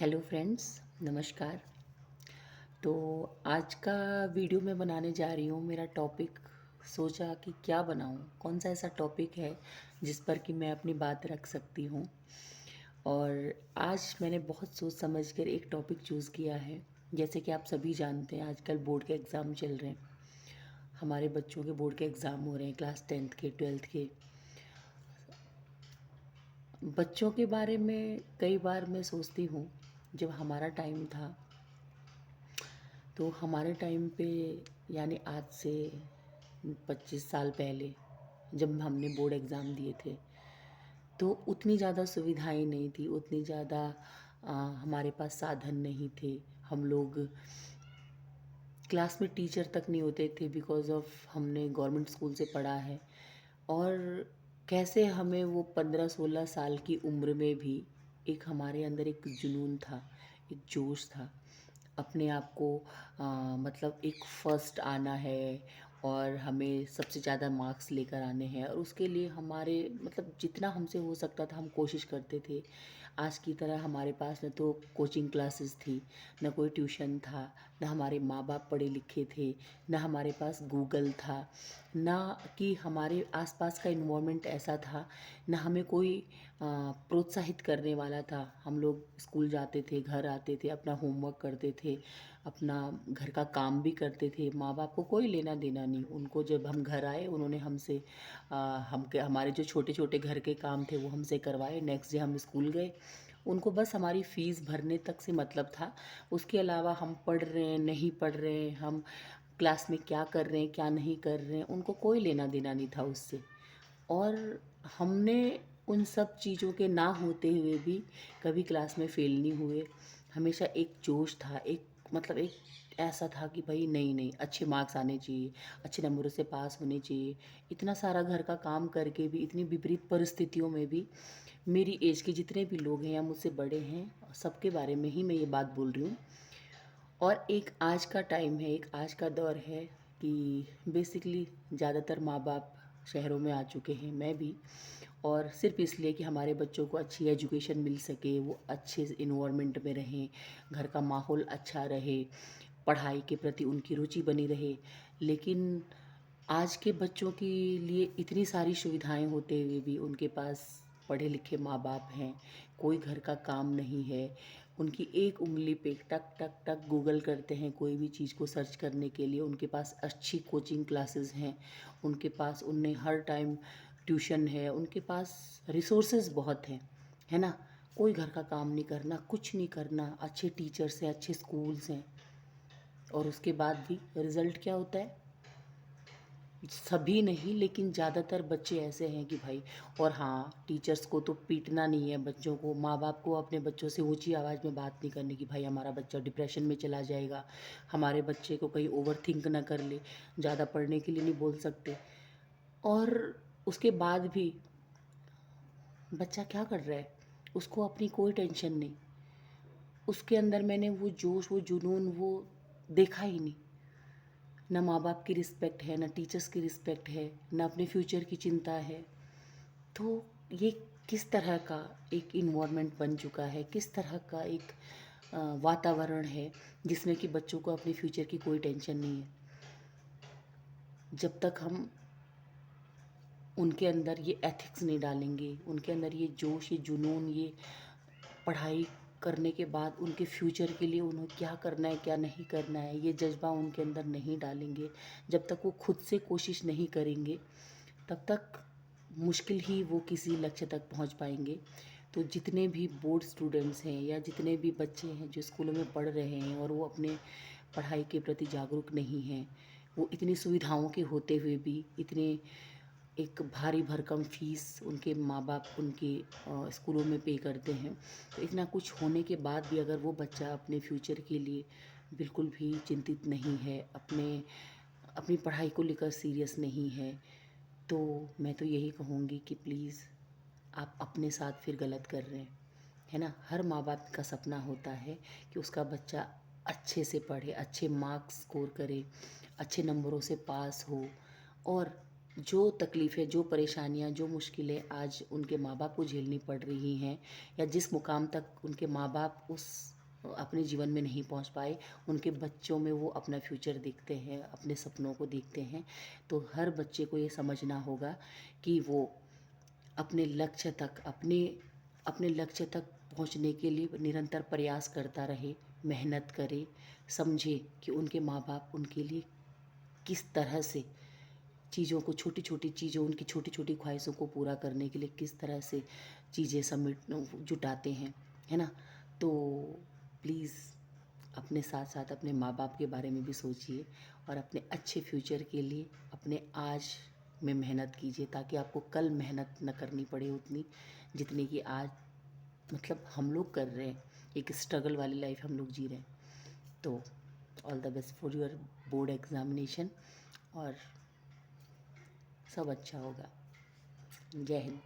Hello friends, नमस्कार। तो आज का वीडियो मैं बनाने जा रही हूँ। मेरा टॉपिक सोचा कि क्या बनाऊँ, कौन सा ऐसा टॉपिक है जिस पर कि मैं अपनी बात रख सकती हूँ। और आज मैंने बहुत सोच समझ कर एक टॉपिक चूज़ किया है। जैसे कि आप सभी जानते हैं, आजकल बोर्ड के एग्ज़ाम चल रहे हैं। हमारे बच्चों के बोर्ड के एग्ज़ाम हो रहे हैं, क्लास 10th के, 12th के। बच्चों के बारे में कई बार मैं सोचती हूँ, जब हमारा टाइम था तो हमारे टाइम पे, यानी आज से 25 साल पहले, जब हमने बोर्ड एग्ज़ाम दिए थे तो उतनी ज़्यादा सुविधाएं नहीं थी, उतनी ज़्यादा हमारे पास साधन नहीं थे। हम लोग क्लास में टीचर तक नहीं होते थे, बिकॉज़ ऑफ हमने गवर्नमेंट स्कूल से पढ़ा है। और कैसे हमें वो 15-16 साल की उम्र में भी एक हमारे अंदर एक जुनून था, एक जोश था। अपने आप को मतलब एक फर्स्ट आना है और हमें सबसे ज़्यादा मार्क्स लेकर आने हैं, और उसके लिए हमारे मतलब जितना हमसे हो सकता था हम कोशिश करते थे। आज की तरह हमारे पास न तो कोचिंग क्लासेस थी, न कोई ट्यूशन था, न हमारे माँ बाप पढ़े लिखे थे, न हमारे पास गूगल था, ना कि हमारे आसपास का इन्वायरमेंट ऐसा था, ना हमें कोई प्रोत्साहित करने वाला था। हम लोग स्कूल जाते थे, घर आते थे, अपना होमवर्क करते थे, अपना घर का काम भी करते थे। माँ बाप को कोई लेना देना नहीं। उनको जब हम घर आए, उन्होंने हमसे हमारे जो छोटे छोटे घर के काम थे वो हमसे करवाए। नेक्स्ट डे हम स्कूल गए। उनको बस हमारी फ़ीस भरने तक से मतलब था। उसके अलावा हम पढ़ रहे हैं, नहीं पढ़ रहे हैं, हम क्लास में क्या कर रहे हैं, क्या नहीं कर रहे हैं, उनको कोई लेना देना नहीं था उससे। और हमने उन सब चीज़ों के ना होते हुए भी कभी क्लास में फ़ेल नहीं हुए। हमेशा एक जोश था, एक मतलब एक ऐसा था कि भाई नहीं नहीं, अच्छे मार्क्स आने चाहिए, अच्छे नंबरों से पास होने चाहिए। इतना सारा घर का काम करके भी, इतनी विपरीत परिस्थितियों में भी, मेरी एज के जितने भी लोग हैं या मुझसे बड़े हैं, सबके बारे में ही मैं ये बात बोल रही हूँ। और एक आज का टाइम है, एक आज का दौर है कि बेसिकली ज़्यादातर माँ बाप शहरों में आ चुके हैं, मैं भी। और सिर्फ इसलिए कि हमारे बच्चों को अच्छी एजुकेशन मिल सके, वो अच्छे इन्वायरमेंट में रहें, घर का माहौल अच्छा रहे, पढ़ाई के प्रति उनकी रुचि बनी रहे। लेकिन आज के बच्चों के लिए इतनी सारी सुविधाएं होते हुए भी उनके पास पढ़े लिखे माँ बाप हैं, कोई घर का काम नहीं है। उनकी एक उंगली पे टक टक टक गूगल करते हैं कोई भी चीज़ को सर्च करने के लिए। उनके पास अच्छी कोचिंग क्लासेस हैं, उनके पास उन्हें हर टाइम ट्यूशन है, उनके पास रिसोर्सेज बहुत हैं, है ना। कोई घर का काम नहीं करना, कुछ नहीं करना, अच्छे टीचर्स हैं, अच्छे स्कूल्स हैं। और उसके बाद भी रिज़ल्ट क्या होता है? सभी नहीं, लेकिन ज़्यादातर बच्चे ऐसे हैं कि भाई। और हाँ, टीचर्स को तो पीटना नहीं है बच्चों को, माँ बाप को अपने बच्चों से ऊंची आवाज़ में बात नहीं करनी कि भाई हमारा बच्चा डिप्रेशन में चला जाएगा, हमारे बच्चे को कहीं ओवर थिंक ना कर ले। ज़्यादा पढ़ने के लिए नहीं बोल सकते। और उसके बाद भी बच्चा क्या कर रहा है, उसको अपनी कोई टेंशन नहीं। उसके अंदर मैंने वो जोश, वो जुनून, वो देखा ही नहीं। ना माँ बाप की रिस्पेक्ट है, ना टीचर्स की रिस्पेक्ट है, ना अपने फ्यूचर की चिंता है। तो ये किस तरह का एक इन्वायरमेंट बन चुका है, किस तरह का एक वातावरण है जिसमें कि बच्चों को अपने फ्यूचर की कोई टेंशन नहीं है। जब तक हम उनके अंदर ये एथिक्स नहीं डालेंगे, उनके अंदर ये जोश, ये जुनून, ये पढ़ाई करने के बाद उनके फ्यूचर के लिए उन्हें क्या करना है, क्या नहीं करना है, ये जज्बा उनके अंदर नहीं डालेंगे, जब तक वो खुद से कोशिश नहीं करेंगे, तब तक मुश्किल ही वो किसी लक्ष्य तक पहुंच पाएंगे। तो जितने भी बोर्ड स्टूडेंट्स हैं या जितने भी बच्चे हैं जो स्कूलों में पढ़ रहे हैं और वो अपने पढ़ाई के प्रति जागरूक नहीं हैं, वो इतनी सुविधाओं के होते हुए भी इतने एक भारी भरकम फीस उनके माँ बाप उनके स्कूलों में पे करते हैं। तो इतना कुछ होने के बाद भी अगर वो बच्चा अपने फ्यूचर के लिए बिल्कुल भी चिंतित नहीं है, अपनी पढ़ाई को लेकर सीरियस नहीं है, तो मैं तो यही कहूँगी कि प्लीज़ आप अपने साथ फिर गलत कर रहे हैं, है ना। हर माँ बाप का सपना होता है कि उसका बच्चा अच्छे से पढ़े, अच्छे मार्क्स स्कोर करे, अच्छे नंबरों से पास हो। और जो तकलीफ़ें, जो परेशानियाँ, जो मुश्किलें आज उनके माँ-बाप को झेलनी पड़ रही हैं, या जिस मुकाम तक उनके माँ-बाप उस अपने जीवन में नहीं पहुँच पाए, उनके बच्चों में वो अपना फ्यूचर देखते हैं, अपने सपनों को देखते हैं। तो हर बच्चे को ये समझना होगा कि वो अपने लक्ष्य तक, अपने अपने लक्ष्य तक पहुँचने के लिए निरंतर प्रयास करता रहे, मेहनत करे, समझे कि उनके माँ-बाप उनके लिए किस तरह से चीज़ों को, छोटी-छोटी चीज़ों, उनकी छोटी-छोटी ख्वाहिशों को पूरा करने के लिए किस तरह से चीज़ें जुटाते हैं, है ना? तो प्लीज़ अपने साथ-साथ अपने माँ-बाप के बारे में भी सोचिए, और अपने अच्छे फ्यूचर के लिए अपने आज में मेहनत कीजिए, ताकि आपको कल मेहनत न करनी पड़े उतनी जितनी कि आज मतलब हम लोग कर रहे हैं। एक स्ट्रगल वाली लाइफ हम लोग जी रहे हैं। तो all the best for your board examination, और सब अच्छा होगा। जय हिंद।